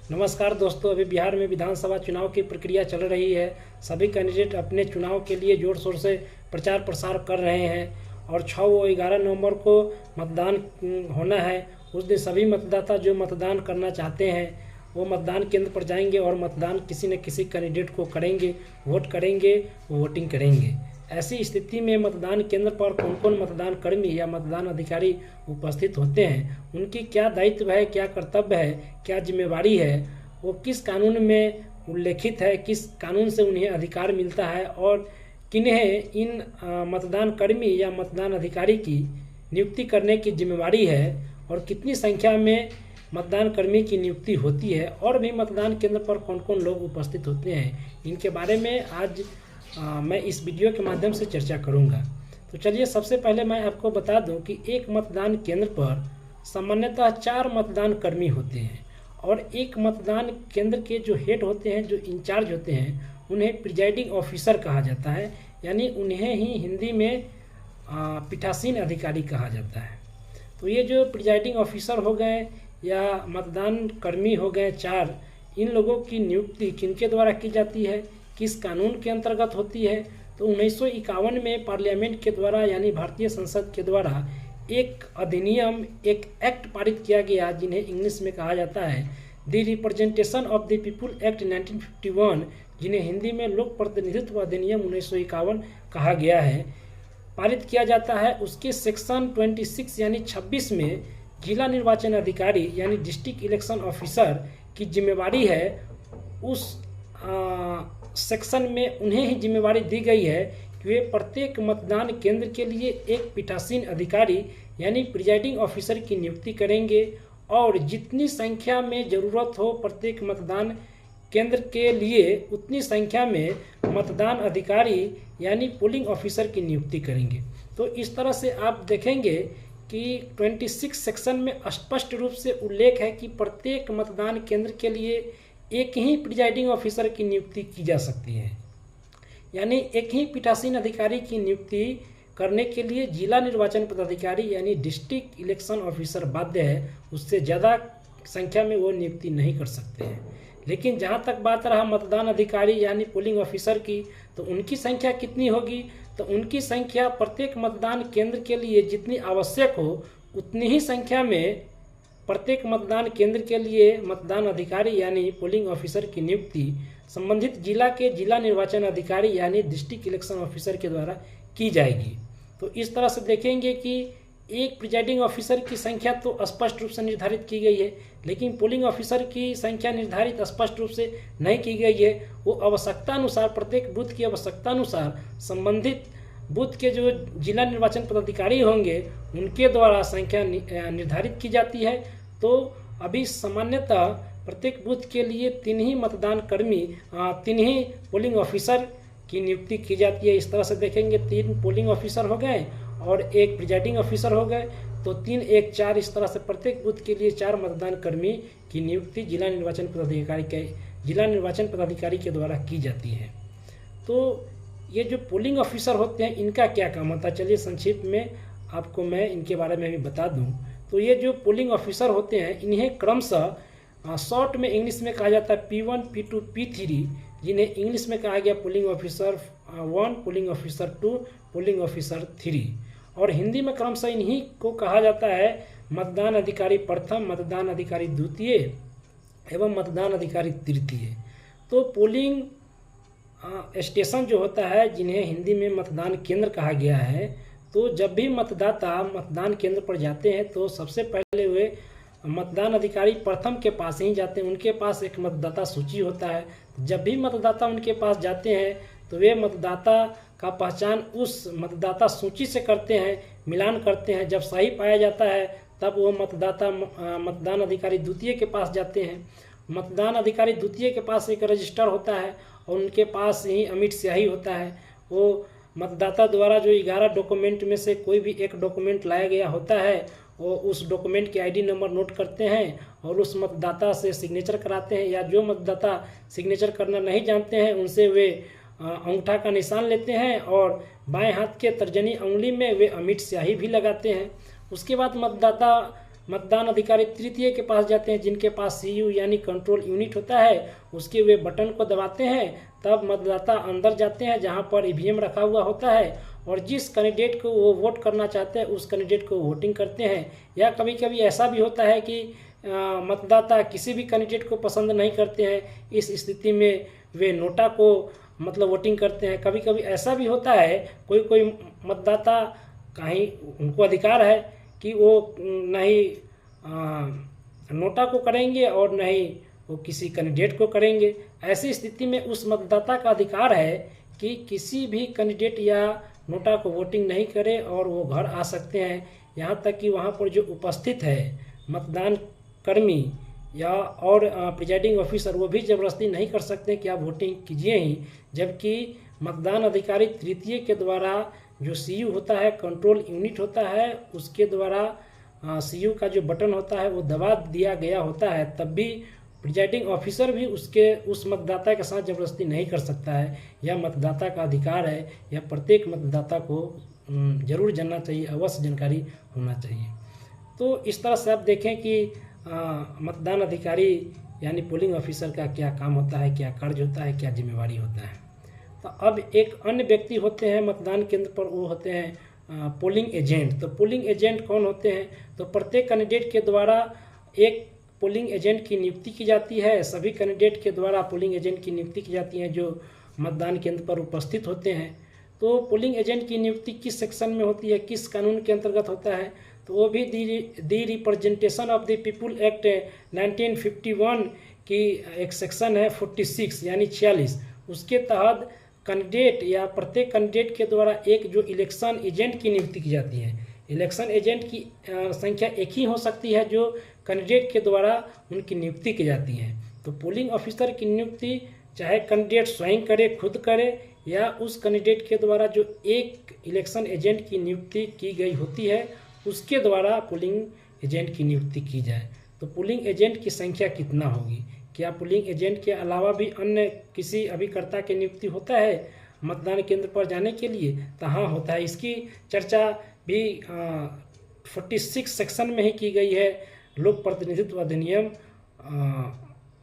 नमस्कार दोस्तों, अभी बिहार में विधानसभा चुनाव की प्रक्रिया चल रही है। सभी कैंडिडेट अपने चुनाव के लिए जोर शोर से प्रचार प्रसार कर रहे हैं और 6 व 11 नवंबर को मतदान होना है। उस दिन सभी मतदाता जो मतदान करना चाहते हैं वो मतदान केंद्र पर जाएंगे और मतदान किसी न किसी कैंडिडेट को करेंगे, वोट करेंगे, वोटिंग करेंगे। ऐसी स्थिति में मतदान केंद्र पर कौन कौन मतदान कर्मी या मतदान अधिकारी उपस्थित होते हैं, उनकी क्या दायित्व है, क्या कर्तव्य है, क्या जिम्मेवारी है, वो किस कानून में उल्लेखित है, किस कानून से उन्हें अधिकार मिलता है और किन्हें इन मतदान कर्मी या मतदान अधिकारी की नियुक्ति करने की जिम्मेवारी है और कितनी संख्या में मतदान कर्मी की नियुक्ति होती है और भी मतदान केंद्र पर कौन कौन लोग उपस्थित होते हैं, इनके बारे में आज मैं इस वीडियो के माध्यम से चर्चा करूंगा। तो चलिए, सबसे पहले मैं आपको बता दूं कि एक मतदान केंद्र पर सामान्यतः 4 मतदान कर्मी होते हैं और एक मतदान केंद्र के जो हेड होते हैं, जो इंचार्ज होते हैं, उन्हें प्रिजाइडिंग ऑफिसर कहा जाता है, यानी उन्हें ही हिंदी में पीठासीन अधिकारी कहा जाता है। तो ये जो प्रिजाइडिंग ऑफिसर हो गए या मतदान कर्मी हो गए 4, इन लोगों की नियुक्ति किनके द्वारा की जाती है, किस कानून के अंतर्गत होती है? तो 1951 में पार्लियामेंट के द्वारा यानी भारतीय संसद के द्वारा एक अधिनियम, एक एक्ट पारित किया गया जिन्हें इंग्लिश में कहा जाता है the representation of the people act 1951, जिन्हें हिंदी में लोक प्रतिनिधित्व अधिनियम 1951 कहा गया है, पारित किया जाता है। उसके सेक्शन 26 यानी 26 में जिला निर्वाचन अधिकारी यानी डिस्ट्रिक्ट इलेक्शन ऑफिसर की जिम्मेवारी है। उस सेक्शन में उन्हें ही जिम्मेवारी दी गई है कि वे प्रत्येक मतदान केंद्र के लिए एक पीठासीन अधिकारी यानी प्रिजाइडिंग ऑफिसर की नियुक्ति करेंगे और जितनी संख्या में ज़रूरत हो प्रत्येक मतदान केंद्र के लिए उतनी संख्या में मतदान अधिकारी यानी पोलिंग ऑफिसर की नियुक्ति करेंगे। तो इस तरह से आप देखेंगे कि 26 सेक्शन में स्पष्ट रूप से उल्लेख है कि प्रत्येक मतदान केंद्र के लिए एक ही प्रिजाइडिंग ऑफिसर की नियुक्ति की जा सकती है, यानी एक ही पीठासीन अधिकारी की नियुक्ति करने के लिए जिला निर्वाचन पदाधिकारी यानी डिस्ट्रिक्ट इलेक्शन ऑफिसर बाध्य है, उससे ज़्यादा संख्या में वो नियुक्ति नहीं कर सकते हैं। लेकिन जहाँ तक बात रहा मतदान अधिकारी यानी पोलिंग ऑफिसर की, तो उनकी संख्या कितनी होगी? तो उनकी संख्या प्रत्येक मतदान केंद्र के लिए जितनी आवश्यक हो उतनी ही संख्या में प्रत्येक मतदान केंद्र के लिए मतदान अधिकारी यानी पोलिंग ऑफिसर की नियुक्ति संबंधित जिला के जिला निर्वाचन अधिकारी यानी डिस्ट्रिक्ट इलेक्शन ऑफिसर के द्वारा की जाएगी। तो इस तरह से देखेंगे कि एक प्रिजाइडिंग ऑफिसर की संख्या तो स्पष्ट रूप से निर्धारित की गई है, लेकिन पोलिंग ऑफिसर की संख्या निर्धारित स्पष्ट रूप से नहीं की गई है। वो आवश्यकता अनुसार, प्रत्येक बूथ की आवश्यकता अनुसार संबंधित बूथ के जो जिला निर्वाचन पदाधिकारी होंगे उनके द्वारा संख्या निर्धारित की जाती है। तो अभी सामान्यतः प्रत्येक बूथ के लिए 3 ही मतदान कर्मी, 3 ही पोलिंग ऑफिसर की नियुक्ति की जाती है। इस तरह से देखेंगे 3 पोलिंग ऑफिसर हो गए और एक प्रिजाइडिंग ऑफिसर हो गए, तो 3, 1, 4 इस तरह से प्रत्येक बूथ के लिए 4 मतदान कर्मी की नियुक्ति जिला निर्वाचन पदाधिकारी के द्वारा की जाती है। तो ये जो पोलिंग ऑफिसर होते हैं इनका क्या काम होता है, चलिए संक्षिप्त में आपको मैं इनके बारे में भी बता दूं। तो ये जो पोलिंग ऑफिसर होते हैं इन्हें क्रमशः शॉर्ट में इंग्लिश में कहा जाता है P1, P2, P3, जिन्हें इंग्लिश में कहा गया polling officer 1, polling officer 2, polling officer 3, और हिंदी में क्रमशः इन्हीं को कहा जाता है मतदान अधिकारी प्रथम, मतदान अधिकारी द्वितीय एवं मतदान अधिकारी तृतीय। तो पोलिंग स्टेशन जो होता है जिन्हें हिंदी में मतदान केंद्र कहा गया है, तो जब भी मतदाता मतदान केंद्र पर जाते हैं तो सबसे पहले वे मतदान अधिकारी प्रथम के पास ही जाते हैं। उनके पास एक मतदाता सूची होता है। जब भी मतदाता उनके पास जाते हैं तो वे मतदाता का पहचान उस मतदाता सूची से करते हैं, मिलान करते हैं। जब सही पाया जाता है तब वो मतदाता मतदान अधिकारी द्वितीय के पास जाते हैं। मतदान अधिकारी द्वितीय के पास एक रजिस्टर होता है और उनके पास ही अमिट स्याही होता है। वो मतदाता द्वारा जो 11 डॉक्यूमेंट में से कोई भी एक डॉक्यूमेंट लाया गया होता है, वो उस डॉक्यूमेंट के आईडी नंबर नोट करते हैं और उस मतदाता से सिग्नेचर कराते हैं, या जो मतदाता सिग्नेचर करना नहीं जानते हैं उनसे वे अंगूठा का निशान लेते हैं और बाएं हाथ के तर्जनी उंगली में वे अमिट स्याही भी लगाते हैं। उसके बाद मतदाता मतदान अधिकारी तृतीय के पास जाते हैं, जिनके पास CU यानी कंट्रोल यूनिट होता है। उसके वे बटन को दबाते हैं, तब मतदाता अंदर जाते हैं जहां पर EVM रखा हुआ होता है, और जिस कैंडिडेट को वो वोट करना चाहते हैं उस कैंडिडेट को वोटिंग करते हैं। या कभी कभी ऐसा भी होता है कि मतदाता किसी भी कैंडिडेट को पसंद नहीं करते हैं, इस स्थिति में वे नोटा को मतलब वोटिंग करते हैं। कभी कभी ऐसा भी होता है, कोई कोई मतदाता कहीं उनको अधिकार है कि वो नहीं नोटा को करेंगे और नहीं वो किसी कैंडिडेट को करेंगे। ऐसी स्थिति में उस मतदाता का अधिकार है कि किसी भी कैंडिडेट या नोटा को वोटिंग नहीं करे और वो घर आ सकते हैं। यहाँ तक कि वहाँ पर जो उपस्थित है मतदान कर्मी या और प्रिजाइडिंग ऑफिसर, वो भी ज़बरदस्ती नहीं कर सकते कि आप वोटिंग कीजिए ही, जबकि मतदान अधिकारी तृतीय के द्वारा जो CU होता है, कंट्रोल यूनिट होता है, उसके द्वारा CU का जो बटन होता है वो दबा दिया गया होता है, तब भी प्रिजाइडिंग ऑफिसर भी उस मतदाता के साथ ज़बरदस्ती नहीं कर सकता है। यह मतदाता का अधिकार है, यह प्रत्येक मतदाता को ज़रूर जानना चाहिए, अवश्य जानकारी होना चाहिए। तो इस तरह से आप देखें कि मतदान अधिकारी यानी पोलिंग ऑफिसर का क्या काम होता है, क्या कार्य होता है, क्या जिम्मेवारी होता है। तो अब एक अन्य व्यक्ति होते हैं मतदान केंद्र पर, वो होते हैं पोलिंग एजेंट। तो पोलिंग एजेंट कौन होते हैं? तो प्रत्येक कैंडिडेट के द्वारा एक पोलिंग एजेंट की नियुक्ति की जाती है। सभी कैंडिडेट के द्वारा पोलिंग एजेंट की नियुक्ति की जाती है जो मतदान केंद्र पर उपस्थित होते हैं। तो पोलिंग एजेंट की नियुक्ति किस सेक्शन में होती है, किस कानून के अंतर्गत होता है? तो वो भी the representation of the people act 1951 की एक सेक्शन है 46 यानी 46। उसके तहत कैंडिडेट या प्रत्येक कैंडिडेट के द्वारा एक जो इलेक्शन एजेंट की नियुक्ति की जाती है। इलेक्शन एजेंट की संख्या एक ही हो सकती है जो कैंडिडेट के द्वारा उनकी नियुक्ति की जाती है। तो पोलिंग ऑफिसर की नियुक्ति चाहे कैंडिडेट स्वयं करे, खुद करे, या उस कैंडिडेट के द्वारा जो एक इलेक्शन एजेंट की नियुक्ति की गई होती है उसके द्वारा पोलिंग एजेंट की नियुक्ति की जाए। तो पोलिंग एजेंट की संख्या कितना होगी? क्या पोलिंग एजेंट के अलावा भी अन्य किसी अभिकर्ता की नियुक्ति होता है मतदान केंद्र पर जाने के लिए? तो हाँ, होता है। इसकी चर्चा भी 46 सेक्शन में ही की गई है, लोक प्रतिनिधित्व अधिनियम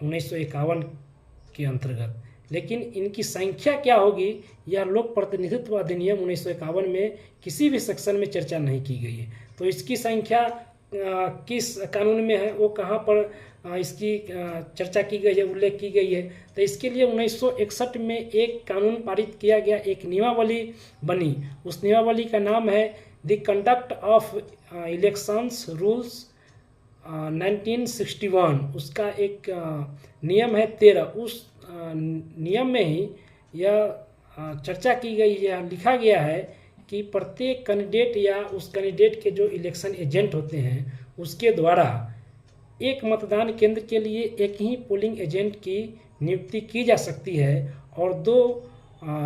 1951 के अंतर्गत। लेकिन इनकी संख्या क्या होगी, यह लोक प्रतिनिधित्व अधिनियम 1951 में किसी भी सेक्शन में चर्चा नहीं की गई है। तो इसकी संख्या किस कानून में है, वो कहाँ पर इसकी चर्चा की गई है, उल्लेख की गई है? तो इसके लिए 1961 में एक कानून पारित किया गया, एक नियमावली बनी। उस नियमावली का नाम है the conduct of elections rules 1961। उसका एक नियम है 13। उस नियम में ही यह चर्चा की गई है, लिखा गया है कि प्रत्येक कैंडिडेट या उस कैंडिडेट के जो इलेक्शन एजेंट होते हैं उसके द्वारा एक मतदान केंद्र के लिए एक ही पोलिंग एजेंट की नियुक्ति की जा सकती है और 2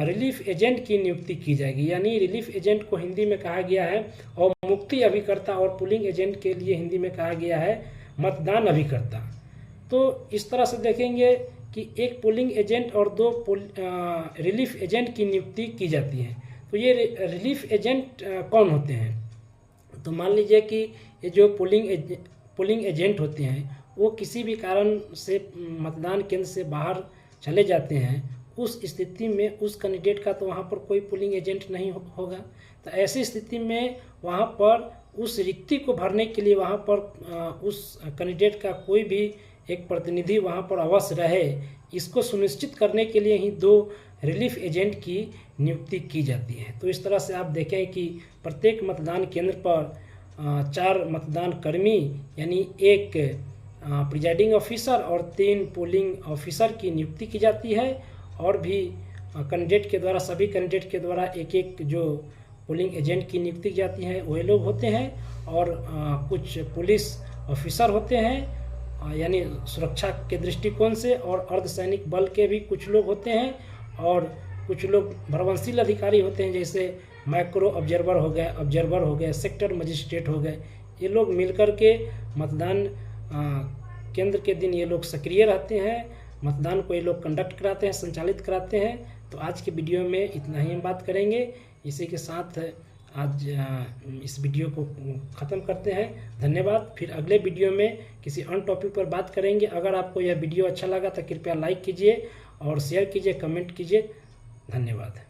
रिलीफ एजेंट की नियुक्ति की जाएगी। यानी रिलीफ एजेंट को हिंदी में कहा गया है और मुक्ति अभिकर्ता, और पोलिंग एजेंट के लिए हिंदी में कहा गया है मतदान अभिकर्ता। तो इस तरह से देखेंगे कि एक पोलिंग एजेंट और 2 रिलीफ एजेंट की नियुक्ति की जाती है। तो ये रिलीफ एजेंट कौन होते हैं? तो मान लीजिए कि ये जो पोलिंग एजेंट होते हैं वो किसी भी कारण से मतदान केंद्र से बाहर चले जाते हैं। उस स्थिति में उस कैंडिडेट का तो वहाँ पर कोई पोलिंग एजेंट नहीं होगा। तो ऐसी स्थिति में वहाँ पर उस रिक्ति को भरने के लिए वहाँ पर उस कैंडिडेट का कोई भी एक प्रतिनिधि वहाँ पर अवश्य रहे। इसको सुनिश्चित करने के लिए ही 2 रिलीफ एजेंट की नियुक्ति की जाती है। तो इस तरह से आप देखें कि प्रत्येक मतदान केंद्र पर 4 मतदान कर्मी यानी 1 प्रिजाइडिंग ऑफिसर और 3 पोलिंग ऑफिसर की नियुक्ति की जाती है। और भी कैंडिडेट के द्वारा, सभी कैंडिडेट के द्वारा एक जो पोलिंग एजेंट की नियुक्ति की जाती है वही लोग होते हैं। और कुछ पुलिस ऑफिसर होते हैं यानी सुरक्षा के दृष्टिकोण से, और अर्धसैनिक बल के भी कुछ लोग होते हैं, और कुछ लोग भरवंशील अधिकारी होते हैं जैसे माइक्रो ऑब्जर्वर हो गए, सेक्टर मजिस्ट्रेट हो गए। ये लोग मिलकर के मतदान केंद्र के दिन ये लोग सक्रिय रहते हैं, मतदान को ये लोग कंडक्ट कराते हैं, संचालित कराते हैं। तो आज के वीडियो में इतना ही हम बात करेंगे। इसी के साथ आज इस वीडियो को ख़त्म करते हैं। धन्यवाद। फिर अगले वीडियो में किसी अन्य टॉपिक पर बात करेंगे। अगर आपको यह वीडियो अच्छा लगा तो कृपया लाइक कीजिए और शेयर कीजिए, कमेंट कीजिए। धन्यवाद।